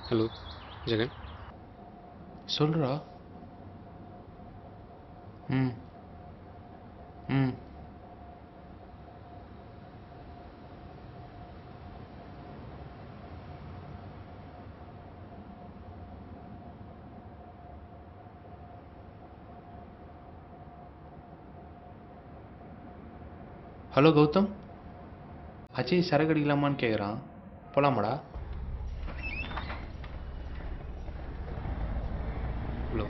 Hello Jagan. சொல்கிறா. ம் ம் ஹலோ கௌதம், அஜய் சரக்கு அடிக்கலாமான்னு கேட்குறான். போகலாமாடா? ஹலோ.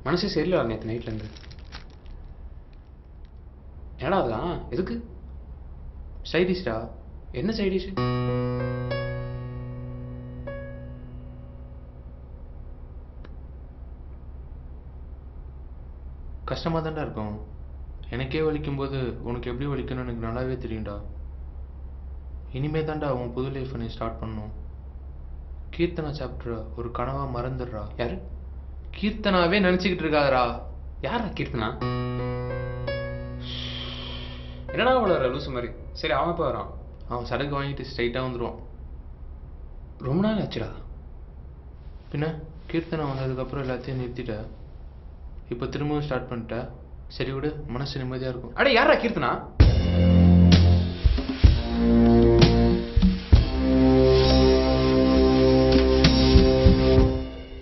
மனசே சரியில்லை நேற்று நைட்லேருந்து. ஏடா அதுதான் எதுக்கு? சைடிஷ்டா. என்ன சைடிஷ்? கஷ்டமாக தான்டா இருக்கும். எனக்கே வலிக்கும்போது உனக்கு எப்படி வலிக்கணும்னு எனக்கு நல்லாவே தெரியும்டா. இனிமே தான்டா உன் புது லைஃப்பை நீ ஸ்டார்ட் பண்ணணும். கீர்த்தனா சாப்டர் ஒரு கனவா மறந்துடுறா. யாரு? கீர்த்தனாவே நினச்சிக்கிட்டு இருக்காதடா. யாரா கீர்த்தனா? என்னடா வளர லூசு மாதிரி. சரி, அவன் எப்போ வரான்? அவன் சரக்கு வாங்கிட்டு ஸ்ட்ரைட்டாக வந்துடுவான். ரொம்ப நாள் ஆச்சுடா. பின்ன கீர்த்தனை வந்ததுக்கப்புறம் எல்லாத்தையும் நிறுத்திட்ட. இப்போ திரும்பவும் ஸ்டார்ட் பண்ணிட்ட. சரி விடு, மனசு நிம்மதியாக இருக்கும். அட யாரா கீர்த்தனா?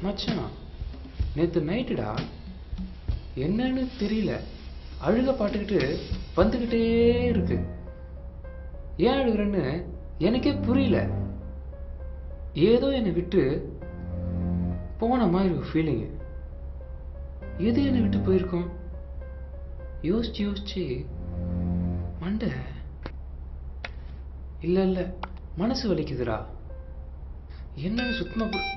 மச்சான், நேற்று நைட்டுடா, என்னன்னு தெரியல, அழுக பாட்டுக்கிட்டு வந்துக்கிட்டே இருக்கு. ஏன் அழுகுறேன்னு எனக்கே புரியல. ஏதோ என்னை விட்டு போன மாதிரி ஒரு ஃபீலிங்கு. எது என்னை விட்டு போயிருக்கோம்? யோசிச்சு யோசிச்சு மண்டை இல்லை மனசு வலிக்குதுடா. என்னன்னு சுத்தமாக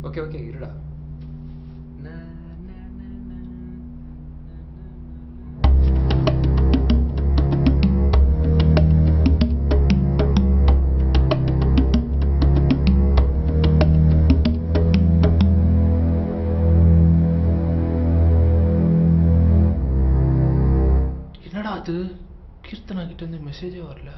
ஓகே ஓகே இருடா. என்னடா அது, கீர்த்தனா கிட்ட இருந்து மெசேஜே வரல.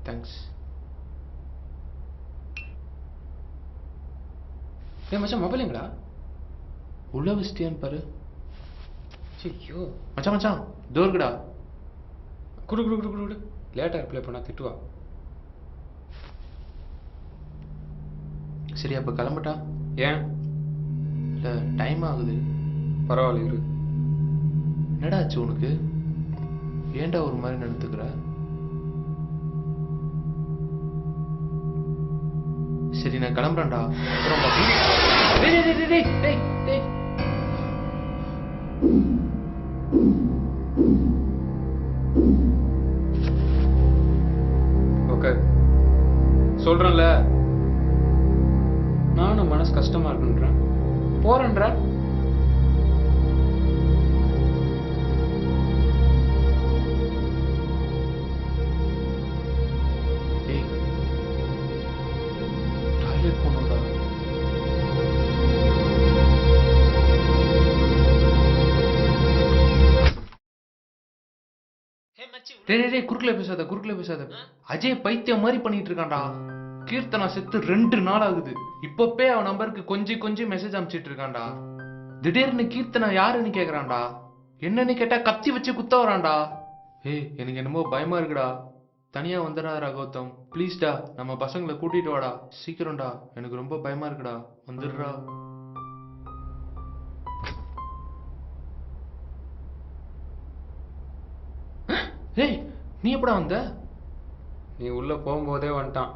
தேங்க்ஸ். ஏன் மச்சான் மொபைல் எங்கடா? உள்ள வச்சிட்டியான்னு பாரு. ஐயோ மச்சான் மச்சான் தோர்கடா. குடு குடு குடு குடு குடு. லேட்டாக ரிப்ளை பண்ணா திட்டுவா. சரி அப்போ கிளம்பட்டா? ஏன்? இல்லை டைம் ஆகுது. பரவாயில்ல இரு. என்னடா ஆச்சு உனக்கு? ஏன்டா ஒரு மாதிரி நடந்துக்கிற? சரி நான் கிளம்புறேன்டா. அப்புறம் டேய் டேய் டேய் டேய் டேய் டேய். ஓகே சொல்றேன்ல, நானும் மனசு கஷ்டமா இருக்குன்றேன், போறேன்ற. ஏய் டாய்லெட் போகணும்டா. டேய் டேய் டேய் குறுக்கல பேசாத. அஜய் பைத்தியம் மாதிரி பண்ணிட்டு இருக்கான்டா. கீர்த்தனா செத்து 2 நாள் ஆகுது. இப்பப்பே அவன் நம்பருக்கு கொஞ்சம் மெசேஜ் அனுப்பிச்சிட்டு இருக்கான்டா. திடீர்னு கீர்த்தனா யாருன்னு கேக்குறான்டா. என்னன்னு கேட்டா கத்தி வச்சு குத்த வரான்டா. ஏய் எனக்கு என்னமோ பயமா இருக்குடா. தனியா வந்துடாதடா கௌதம், ப்ளீஸ்டா. நம்ம பசங்களை கூட்டிட்டு வாடா சீக்கிரம்டா. எனக்கு ரொம்ப பயமா இருக்குடா, வந்துடுறா. ஏய் நீ எப்படா வந்த? நீ உள்ள போகும்போதே வந்துட்டான்.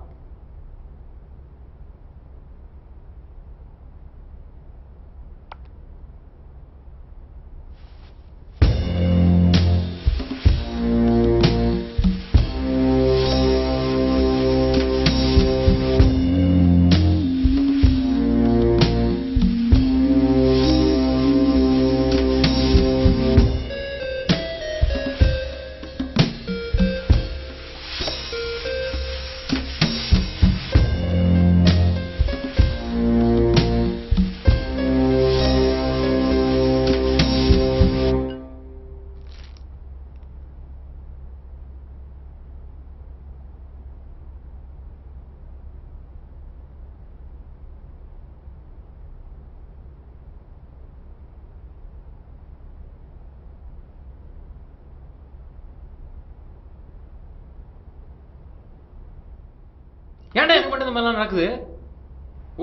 ஏன்டா எனக்கு மட்டும் இந்த மாதிரிலாம் நடக்குது?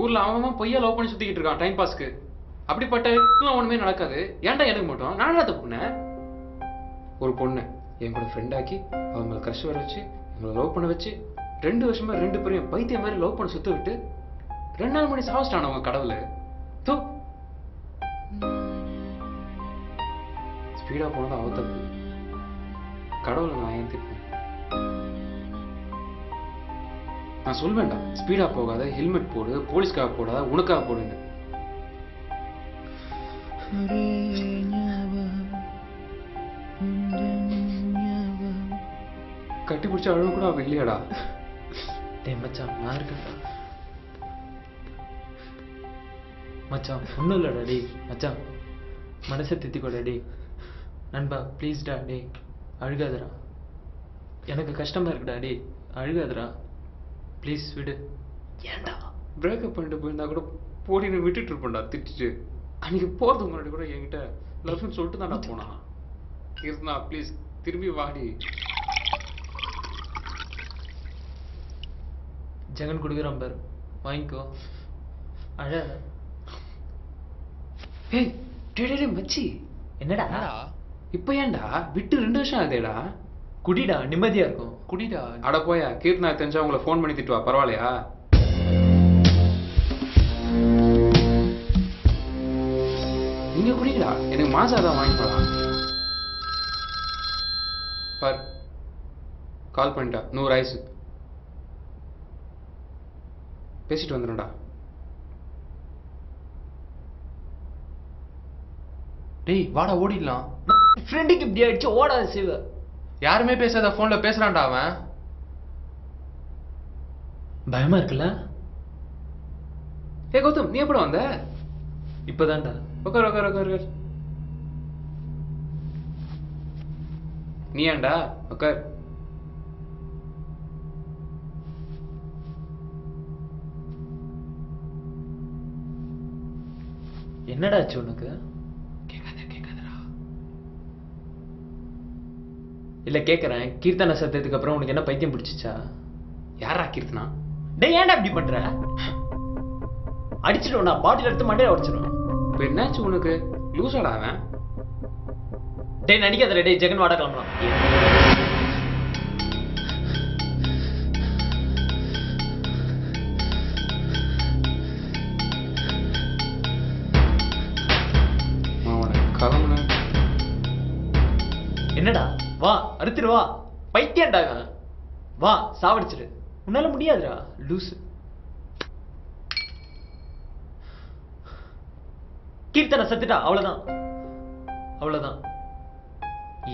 ஊர்ல அவன் பொய்யா லவ் பண்ணி சுத்திக்கிட்டு இருக்கான் டைம் பாஸ்க்கு. அப்படிப்பட்ட ஒண்ணுமே நடக்காது. ஏன்டா எனக்கு மட்டும்? நான் என்ன தப்புனேன்? ஒரு பொண்ணு என் கூட ஃப்ரெண்ட் ஆக்கி அவங்க மேல க்ரஷ் வர வச்சு எங்களை லவ் பண்ண வச்சு 2 வருஷமா 2 பேரையும் பைத்தியம் மாதிரி லவ் பண்ண சுத்த விட்டு 2 நாள் மணி சாவச்சிட்டான் அவங்க கடவுள். தூ ஸ்பீடா போனது அவ தப்பு. கடவுளை நான் ஏன் திட்டேன்? நான் சொல்வேன்டா, ஸ்பீடா போகாத, ஹெல்மெட் போடு, போலீஸ்காக போடாத, உனக்காக போடுன்னு. கட்டி பிடிச்ச அழுவ கூட அவ இல்லையாடா? டேய் மச்சான் நான் இருக்கேன்டா மச்சான், ஒன்றும் இல்லைடா. டேய் மச்சான் மனசை தித்திக்கோடா. டேய் நண்பா ப்ளீஸ்டா. டேய் அழுகாதடா, எனக்கு கஷ்டமா இருக்குடா. டேய் அழுகாதடா ப்ளீஸ், விடு. ஏன்டா பிரேக்கப் பண்ணிட்டு போயிருந்தா கூட போடின்னு விட்டுட்டு இருப்பேன்டா திட்டிட்டு. அன்னைக்கு போகிறதுக்கு முன்னாடி கூட என்கிட்ட லவ்னு சொல்லிட்டு தான்டா போனான். கீர்த்தனா ப்ளீஸ் திரும்பி வாடி. ஜெகன் கொடுக்குறான் பாரு, வாங்கிக்கோ. அழாத. ஏய் டேய் டேய் மச்சி, என்னடா இப்போ ஏன்டா விட்டு 2 வருஷம் ஆகுதேடா. குடிடா, நிம்மதியா இருக்கும். குடிடா. அட போயா, கீர்த்தனா தெரிஞ்சா உங்களை ஃபோன் பண்ணி திட்டுவா, பரவாயில்லையா? நீங்க குடிக்கடா, எனக்கு மாசா தான் வாங்கி போடலாம். பார் கால் பண்ணிட்டா, 100 ஐஸ் பேசிட்டு வந்துடும்டா. டேய் வாடா ஓடிடலாம். ஃப்ரெண்டுக்கு இப்படி அடிச்சு ஓடாத சிவ. யாருமே பேசாத ஃபோன்ல பேசுறான்டா அவன். பயமா இருக்குல்ல? ஏ கௌதம், நீ எப்படா வந்த? இப்பதான்டா. உட்கார் உட்கார் உட்கார் உட்கார். நீ ஏன்டா உட்கார். என்னடா ஆச்சு உனக்கு? இல்ல கேக்குறேன், கீர்த்தனை சத்தத்துக்கு அப்புறம் உனக்கு என்ன பைத்தியம் பிடிச்சிச்சா? யாரா கீர்த்தனா? டேய் ஏன்டா இப்படி பண்ற? அடிச்சிடுவேன், நான் பாட்டில் எடுத்து மண்டையில உடைச்சிடுவேன். இப்போ என்னாச்சு உனக்கு? லூசாடா அவன். டேய் நடிக்காதடா, டேய் ஜெகன் வாடா கிளம்பலாம். கிளம்புன. என்னடா வா, அறுத்துரு வா. பைத்தியம்டா இவன். வா சாவடிச்சிடு. உன்னால முடியாதுடா லூசு. கீர்த்தனை செத்துட்டா, அவ்வளவுதான் அவ்வளவுதான்.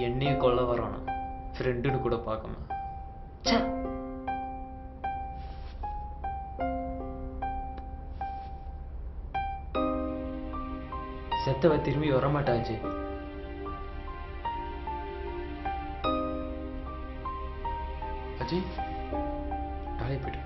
என்னையும் கொல்ல வரானா, ஃப்ரெண்டுன்னு கூட பார்க்காம. ச்சே. செத்தவ திரும்பி வரமாட்டாச்சு. அஜய் வேலையை போயிட்டு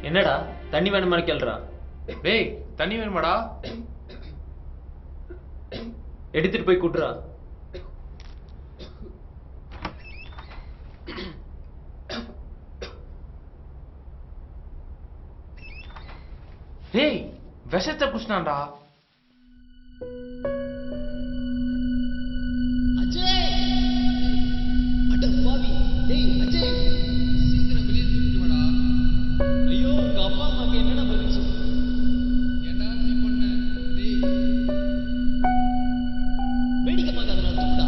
என்னடா தண்ணி வேணுமா கேள்றா? டேய் தண்ணி வேணுமாடா? எடுத்துட்டு போய் கூட்டுறா. டேய் விஷத்தை குடிச்சினான்டா. ஐயோ உங்க அப்பா அம்மாக்கு என்னடா பதில் சொல்லு? வேடிக்கை பார்க்காதடா தூக்குடா.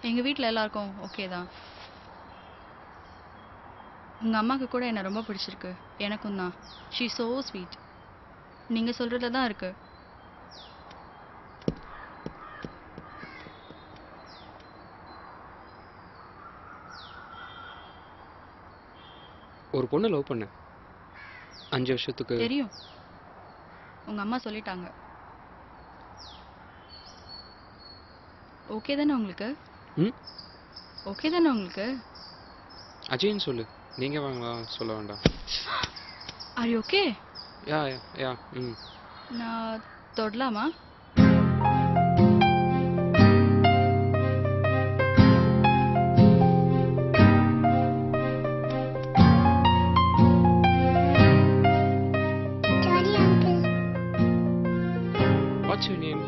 எங்கள் வீட்டில் எல்லாருக்கும் ஓகே தான். உங்கள் அம்மாவுக்கு கூட என்னை ரொம்ப பிடிச்சிருக்கு. எனக்கும் தான். She so sweet. நீங்கள் சொல்கிறதுல தான் இருக்கு. ஒரு பொண்ணை லவ் பண்ண 5 வருஷத்துக்கு. தெரியும், உங்கள் அம்மா சொல்லிட்டாங்க. ஓகே தானே உங்களுக்கு? ம், ஓகே தானே உங்களுக்கு? அஜய்ன்னு சொல்லு, நீங்க வாங்களா சொல்ல வேண்டாம். Are you okay? Yeah yeah yeah. ம். நான் தொடலாமா? What's your name?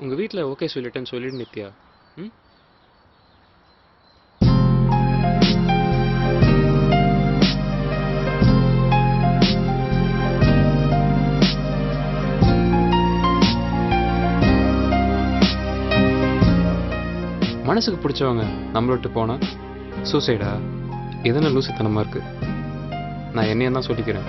உங்க வீட்டில் ஓகே சொல்லிட்டேன்னு சொல்லிடு நித்யா. ம். மனசுக்கு பிடிச்சவங்க நம்மள விட்டு போனா சூசைடா? எதுன்னு லூசுத்தனமா இருக்கு. நான் என்னையும் தான் சொல்லிக்கிறேன்.